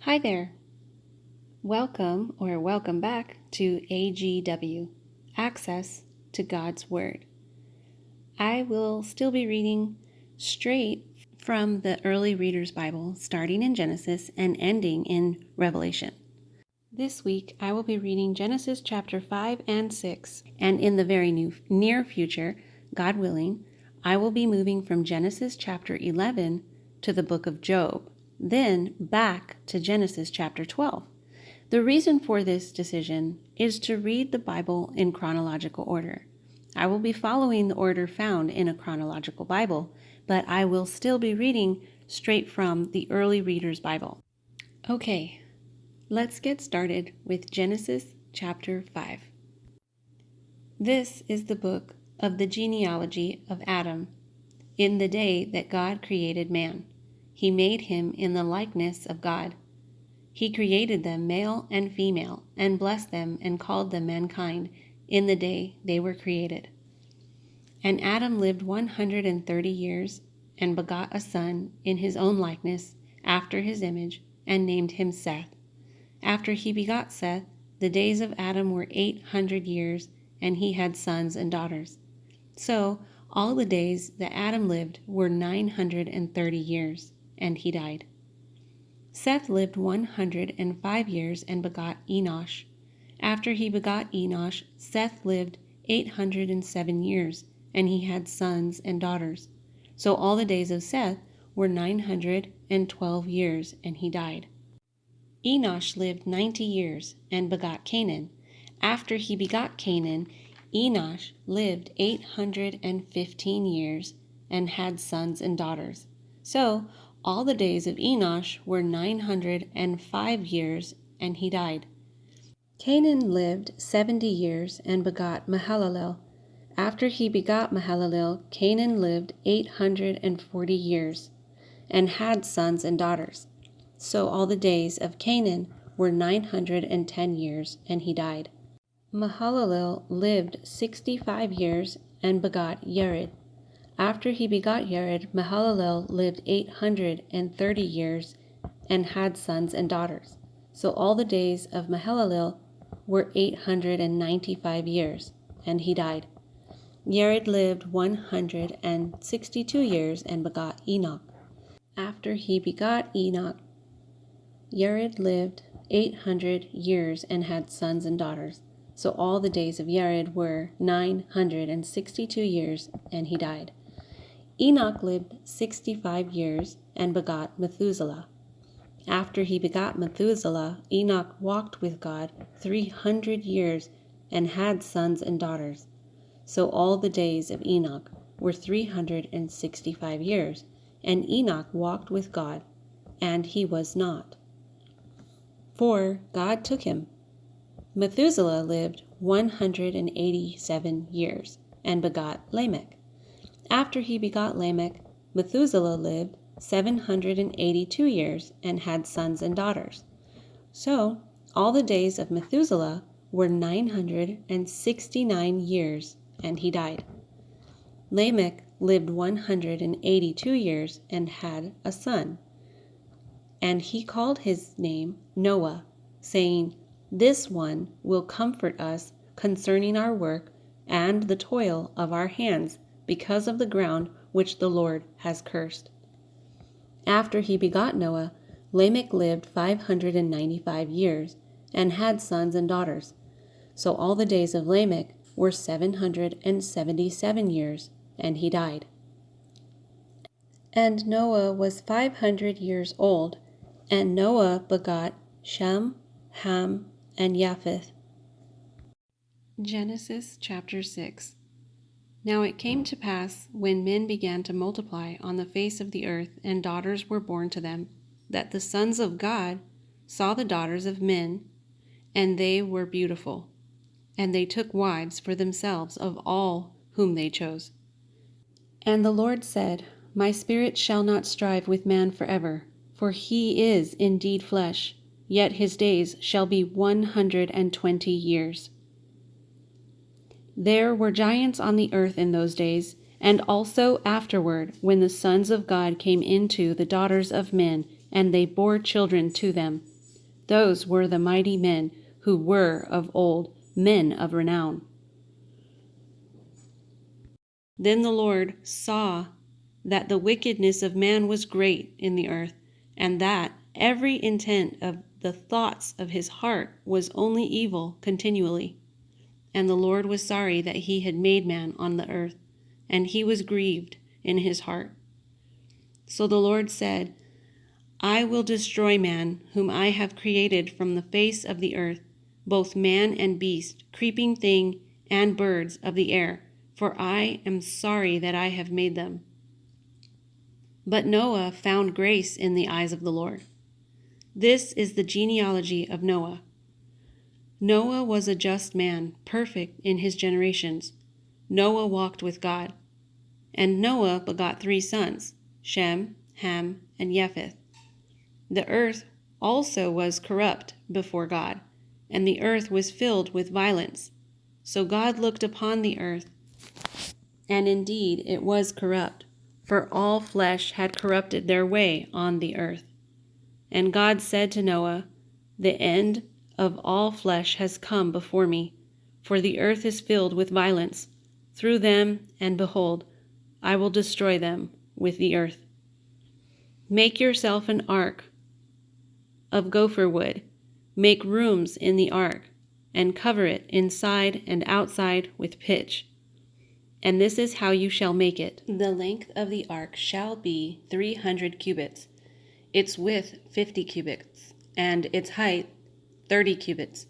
Hi there. Welcome back to AGW, Access to God's Word. I will still be reading straight from the Early Reader's Bible, starting in Genesis and ending in Revelation. This week, I will be reading Genesis chapter 5 and 6, and in the very near future, God willing, I will be moving from Genesis chapter 11 to the book of Job, then back to Genesis chapter 12. The reason for this decision is to read the Bible in chronological order. I will be following the order found in a chronological Bible, but I will still be reading straight from the Early Reader's Bible. Okay, let's get started with Genesis chapter 5. This is the book of the genealogy of Adam. In the day that God created man, He made him in the likeness of God. He created them male and female, and blessed them and called them mankind in the day they were created. And Adam lived 130 years, and begot a son in his own likeness, after his image, and named him Seth. After he begot Seth, the days of Adam were 800 years, and he had sons and daughters. So all the days that Adam lived were 930 years, and he died. Seth lived 105 years and begot Enosh. After he begot Enosh, Seth lived 807 years, and he had sons and daughters. So all the days of Seth were 912 years, and he died. Enosh lived 90 years and begot Canaan. After he begot Canaan, Enosh lived 815 years and had sons and daughters. So all the days of Enosh were 905 years, and he died. Canaan lived 70 years and begot Mahalalel. After he begot Mahalalel, Canaan lived 840 years and had sons and daughters. So all the days of Canaan were 910 years, and he died. Mahalalel lived 65 years and begot Yared. After he begot Yared, Mahalalel lived 830 years and had sons and daughters. So all the days of Mahalalel were 895 years, and he died. Yared lived 162 years and begot Enoch. After he begot Enoch, Yared lived 800 years and had sons and daughters. So all the days of Yared were 962 years, and he died. Enoch lived 65 years and begot Methuselah. After he begot Methuselah, Enoch walked with God 300 years and had sons and daughters. So all the days of Enoch were 365 years, and Enoch walked with God, and he was not, for God took him. Methuselah lived 187 years and begot Lamech. After he begot Lamech, Methuselah lived 782 years and had sons and daughters. So all the days of Methuselah were 969 years, and he died. Lamech lived 182 years and had a son, and he called his name Noah, saying, "This one will comfort us concerning our work and the toil of our hands, because of the ground which the Lord has cursed." After he begot Noah, Lamech lived 595 years and had sons and daughters. So all the days of Lamech were 777 years, and he died. And Noah was 500 years old, and Noah begot Shem, Ham, and Japheth. Genesis chapter 6. Now it came to pass, when men began to multiply on the face of the earth, and daughters were born to them, that the sons of God saw the daughters of men, and they were beautiful, and they took wives for themselves of all whom they chose. And the Lord said, My spirit shall not strive with man forever, for he is indeed flesh, yet his days shall be 120 years. There were giants on the earth in those days, and also afterward, when the sons of God came into the daughters of men, and they bore children to them. Those were the mighty men who were of old, men of renown. Then the Lord saw that the wickedness of man was great in the earth, and that every intent of the thoughts of his heart was only evil continually. And the Lord was sorry that he had made man on the earth, and he was grieved in his heart. So the Lord said, I will destroy man, whom I have created from the face of the earth, both man and beast, creeping thing, and birds of the air, for I am sorry that I have made them. But Noah found grace in the eyes of the Lord. This is the genealogy of Noah. Noah was a just man, perfect in his generations. Noah walked with God. And Noah begot 3 sons, Shem, Ham, and Japheth. The earth also was corrupt before God, and the earth was filled with violence. So God looked upon the earth, and indeed it was corrupt, for all flesh had corrupted their way on the earth. And God said to Noah, the end of all flesh has come before me, for the earth is filled with violence through them, and behold, I will destroy them with the earth. Make yourself an ark of gopher wood. Make rooms in the ark, and cover it inside and outside with pitch. And this is how you shall make it. The length of the ark shall be 300 cubits, its width 50 cubits, and its height 30 cubits.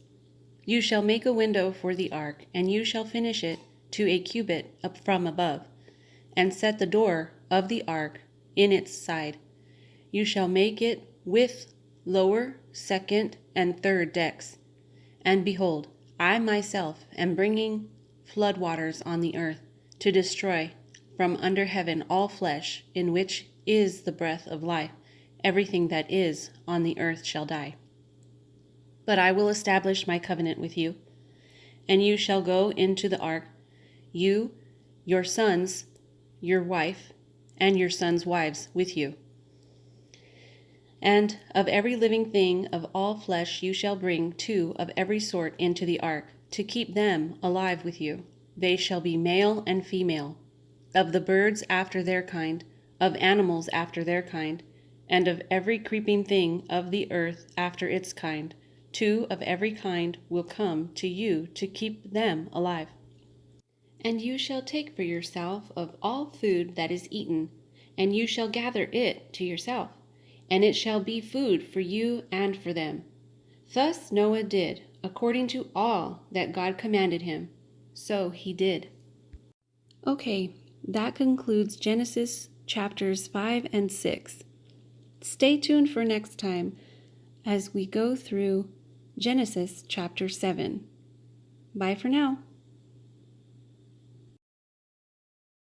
You shall make a window for the ark, and you shall finish it to a cubit up from above, and set the door of the ark in its side. You shall make it with lower, second, and third decks. And behold, I myself am bringing floodwaters on the earth, to destroy from under heaven all flesh, in which is the breath of life. Everything that is on the earth shall die. But I will establish my covenant with you, and you shall go into the ark, you, your sons, your wife, and your sons' wives with you. And of every living thing of all flesh you shall bring 2 of every sort into the ark, to keep them alive with you. They shall be male and female, of the birds after their kind, of animals after their kind, and of every creeping thing of the earth after its kind. 2 of every kind will come to you to keep them alive. And you shall take for yourself of all food that is eaten, and you shall gather it to yourself, and it shall be food for you and for them. Thus Noah did, according to all that God commanded him. So he did. Okay, that concludes Genesis chapters 5 and 6. Stay tuned for next time as we go through Genesis chapter 7. Bye for now.